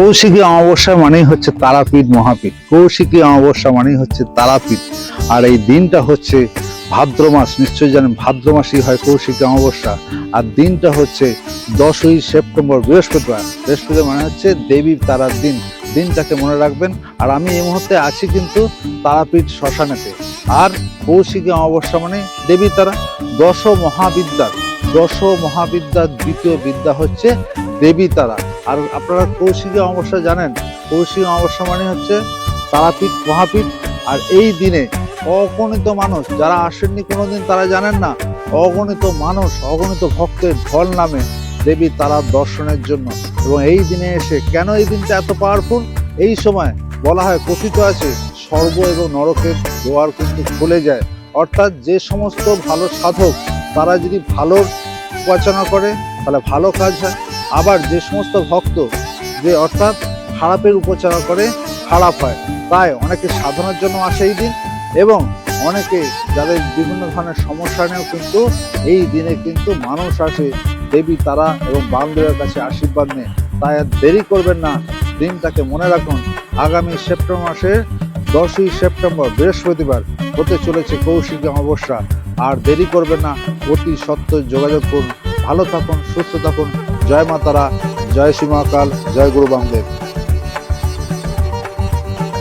কৌশিকী অমাবস্যা মানেই হচ্ছে তারাপীঠ মহাপীঠ। কৌশিকী অমাবস্যা মানেই হচ্ছে তারাপীঠ। আর এই দিনটা হচ্ছে ভাদ্র মাস, নিশ্চয়ই জানেন ভাদ্র মাসেই হয় কৌশিকী অমাবস্যা। আর দিনটা হচ্ছে 10ই সেপ্টেম্বর, বৃহস্পতিবার। বৃহস্পতিবার মানে হচ্ছে দেবীর তারার দিন। দিনটাকে মনে রাখবেন। আর আমি এই মুহূর্তে আছি কিন্তু তারাপীঠ শ্মশানেতে। আর কৌশিকী অমাবস্যা মানে দেবী তারা। দশ মহাবিদ্যার দ্বিতীয় বিদ্যা হচ্ছে দেবী তারা। আর আপনারা কৌশিকী অমাবস্যা জানেন, কৌশিকী অমাবস্যা মানে হচ্ছে তারাপীঠ মহাপীঠ। আর এই দিনে অগণিত মানুষ যারা আসেননি কোনোদিন তারা জানেন না, অগণিত মানুষ, অগণিত ভক্তের ঢল নামে দেবী তারার দর্শনের জন্য। এবং এই দিনে এসে, কেন এই দিনটা এত পাওয়ারফুল, এই সময় বলা হয়, কথিত আছে, স্বর্গ এবং নরকের দুয়ার কিন্তু খুলে যায়। অর্থাৎ যে সমস্ত ভালো সাধক তারা যদি ভালো উপাসনা করে তাহলে ভালো কাজ হয়। আবার যে সমস্ত ভক্ত যে অর্থাৎ খারাপের উপাসনা করে খারাপ হয়। তাই অনেকে সাধনার জন্য আসে এই দিন, এবং অনেকে যাদের বিভিন্ন ধরনের সমস্যা নিয়েও কিন্তু এই দিনে কিন্তু মানুষ আসে দেবী তারা এবং বামদেবের কাছে আশীর্বাদ নেয়। তাই আর দেরি করবেন না, দিনটাকে মনে রাখুন। আগামী সেপ্টেম্বর মাসের 10ই সেপ্টেম্বর বৃহস্পতিবার হতে চলেছে কৌশিকী অমাবস্যা। আর দেরি করবেন না, অতি সত্ত্বর যোগাযোগ করুন। ভালো থাকুন, সুস্থ থাকুন। জয় মা তারা, জয় শ্রী মহাকাল, জয় গুরু বামদেব।